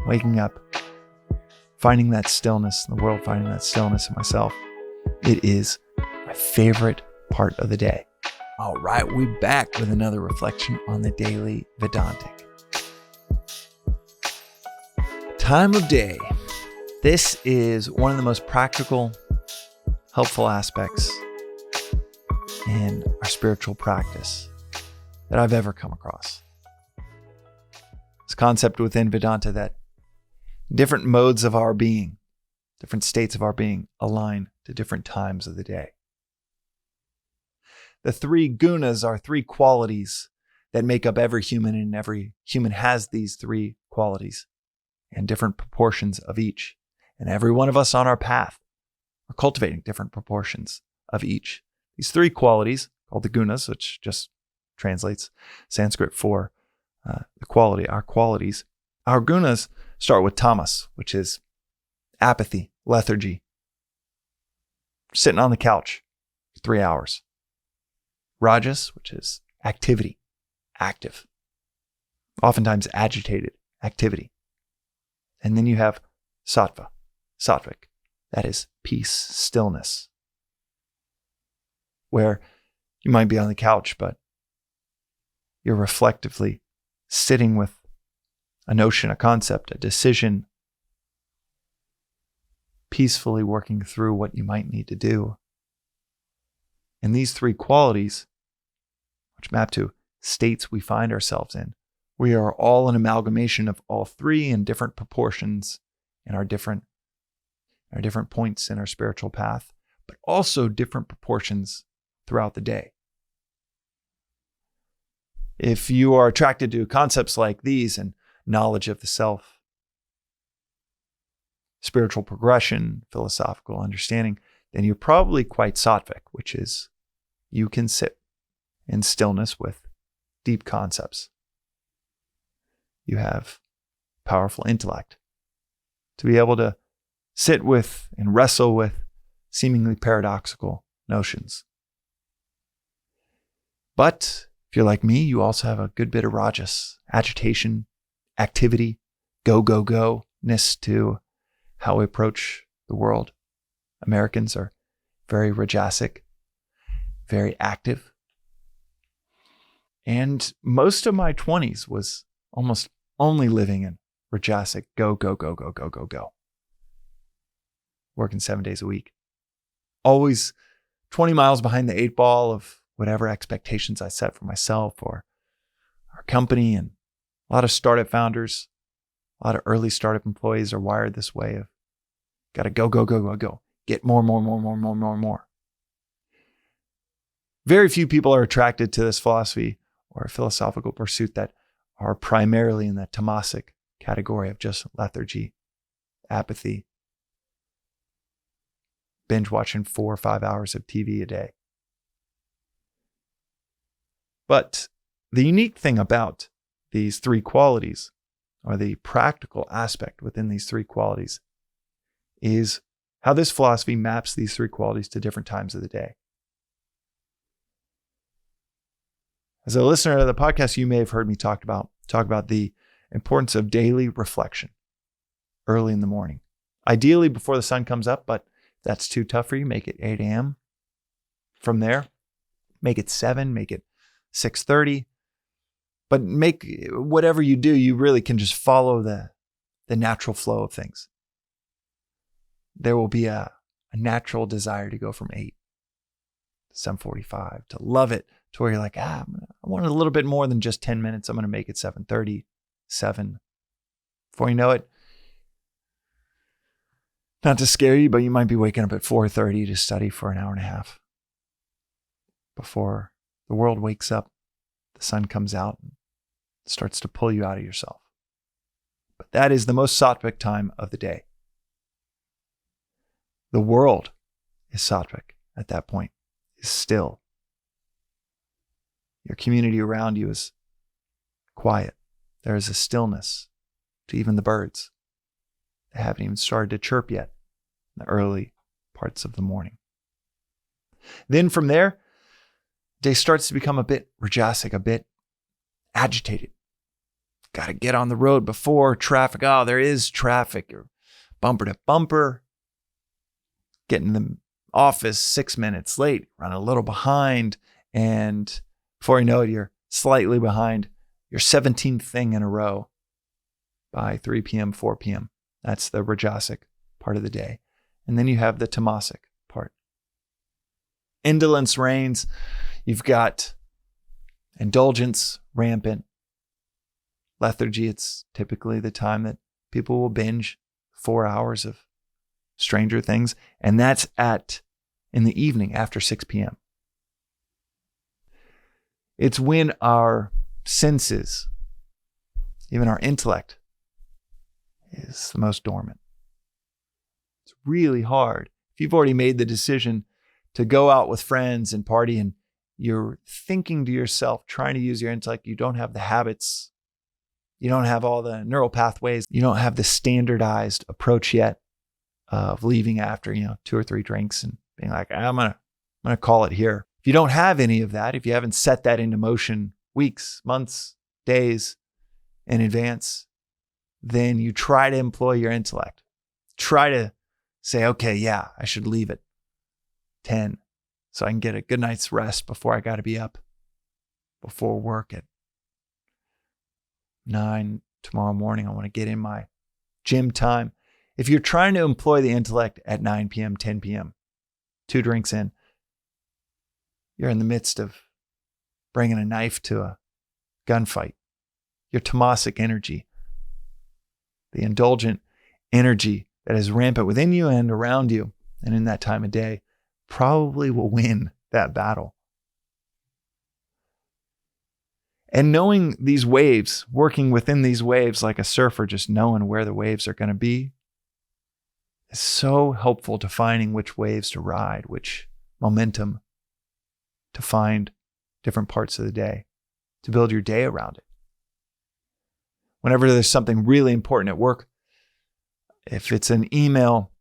waking up, finding that stillness in the world, finding that stillness in myself. It is my favorite part of the day. All right, we're back with another reflection on the daily Vedantic. Time of day. This is one of the most practical, helpful aspects in our spiritual practice that I've ever come across. This concept within Vedanta that different modes of our being, different states of our being align to different times of the day. The three gunas are three qualities that make up every human, and every human has these three qualities and different proportions of each. And every one of us on our path are cultivating different proportions of each. These three qualities, called the gunas, which just translates Sanskrit for the quality, our qualities. Our gunas start with tamas, which is apathy, lethargy. Sitting on the couch for 3 hours. Rajas, which is activity, active. Oftentimes agitated activity. And then you have Satva, Sattvic, that is peace, stillness. Where you might be on the couch, but you're reflectively sitting with a notion, a concept, a decision, peacefully working through what you might need to do. And these three qualities, which map to states we find ourselves in, we are all an amalgamation of all three in different proportions in our different points in our spiritual path, but also different proportions throughout the day. If you are attracted to concepts like these and knowledge of the self, spiritual progression, philosophical understanding, then you're probably quite sattvic, which is you can sit in stillness with deep concepts. You have powerful intellect to be able to sit with and wrestle with seemingly paradoxical notions. But if you're like me, you also have a good bit of rajas, agitation, activity, go-ness to how we approach the world. Americans are very rajasic, very active. And most of my 20s was almost only living in rajasic, go. Working 7 days a week. Always 20 miles behind the 8 ball of whatever expectations I set for myself or our company. And a lot of startup founders, a lot of early startup employees are wired this way of got to go. Get more. Very few people are attracted to this philosophy or philosophical pursuit that are primarily in the Tomasic category of just lethargy, apathy, binge watching 4 or 5 hours of TV a day. But the unique thing about these three qualities, or the practical aspect within these three qualities, is how this philosophy maps these three qualities to different times of the day. As a listener to the podcast, you may have heard me talk about the importance of daily reflection early in the morning. Ideally before the sun comes up, but if that's too tough for you, make it 8 a.m. From there, make it 7, make it 6:30. But make whatever you do, you really can just follow the natural flow of things. There will be a natural desire to go from 8 to 7:45, to love it, to where you're like, I want a little bit more than just 10 minutes. I'm going to make it 7:30, 7. Before you know it, not to scare you, but you might be waking up at 4:30 to study for an hour and a half. Before the world wakes up, the sun comes out and starts to pull you out of yourself. But that is the most sattvic time of the day. The world is sattvic at that point, is still. Your community around you is quiet. There is a stillness to even the birds. They haven't even started to chirp yet in the early parts of the morning. Then from there, day starts to become a bit rajasic, a bit agitated. got to get on the road before traffic. Oh, there is traffic. You're bumper to bumper. Getting the office 6 minutes late, run a little behind. And before you know it, you're slightly behind your 17th thing in a row by 3 p.m., 4 p.m. That's the Rajasic part of the day. And then you have the Tamasic part. Indolence reigns. You've got indulgence rampant. Lethargy, it's typically the time that people will binge 4 hours of Stranger Things. And that's in the evening after 6 p.m. It's when our senses, even our intellect, is the most dormant. It's really hard. If you've already made the decision to go out with friends and party and you're thinking to yourself, trying to use your intellect, you don't have the habits, you don't have all the neural pathways, you don't have the standardized approach yet of leaving after, 2 or 3 drinks and being like, I'm gonna call it here. If you don't have any of that, if you haven't set that into motion weeks, months, days in advance, then you try to employ your intellect. Try to say, okay, yeah, I should leave at 10 so I can get a good night's rest before I got to be up before work at 9 tomorrow morning. I want to get in my gym time. If you're trying to employ the intellect at 9 p.m., 10 p.m., 2 drinks in, you're in the midst of bringing a knife to a gunfight. Your Tomasic energy, the indulgent energy that is rampant within you and around you and in that time of day, probably will win that battle. And knowing these waves, working within these waves like a surfer, just knowing where the waves are going to be, is so helpful to finding which waves to ride, which momentum to find different parts of the day, to build your day around it. Whenever there's something really important at work, if it's an email,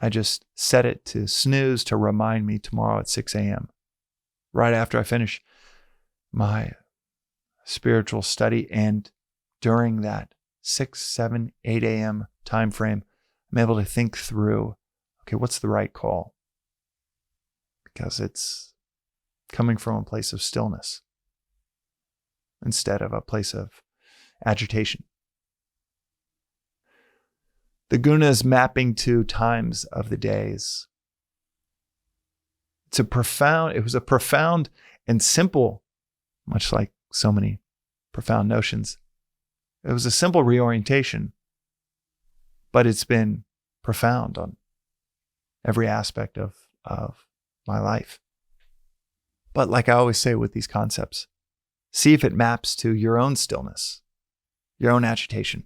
I just set it to snooze to remind me tomorrow at 6 a.m. right after I finish my spiritual study. And during that 6, 7, 8 a.m. time frame, I'm able to think through, okay, what's the right call? Because it's coming from a place of stillness instead of a place of agitation. The Gunas mapping to times of the days. It was a profound and simple, much like so many profound notions. It was a simple reorientation, but it's been profound on every aspect of my life. But like I always say with these concepts, see if it maps to your own stillness, your own agitation,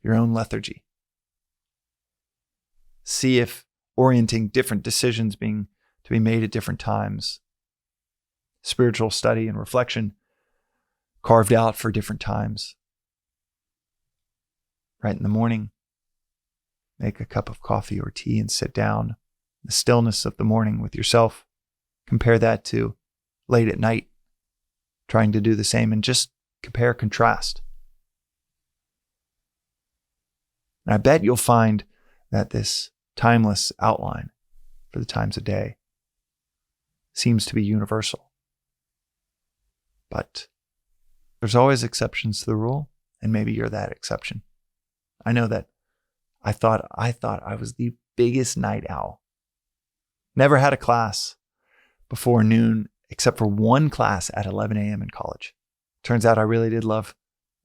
your own lethargy. See if orienting different decisions to be made at different times, spiritual study and reflection carved out for different times. Right in the morning, make a cup of coffee or tea and sit down. The stillness of the morning with yourself. Compare that to late at night, trying to do the same, and just compare, contrast. And I bet you'll find that this timeless outline for the times of day seems to be universal. But there's always exceptions to the rule, and maybe you're that exception. I know that I thought I was the biggest night owl. Never had a class before noon, except for one class at 11 a.m. in college. Turns out I really did love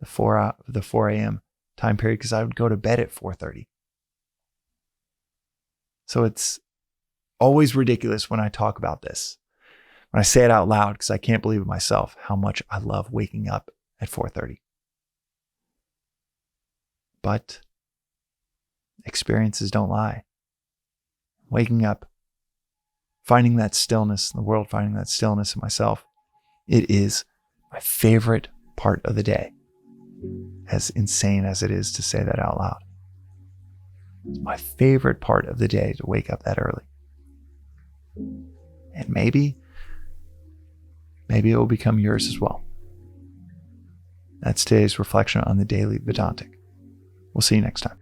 the 4 a.m. time period because I would go to bed at 4:30. So it's always ridiculous when I talk about this, when I say it out loud, because I can't believe it myself, how much I love waking up at 4:30. But experiences don't lie. Waking up, finding that stillness in the world, finding that stillness in myself, it is my favorite part of the day. As insane as it is to say that out loud. It's my favorite part of the day to wake up that early. And maybe it will become yours as well. That's today's reflection on the daily Vedantic. We'll see you next time.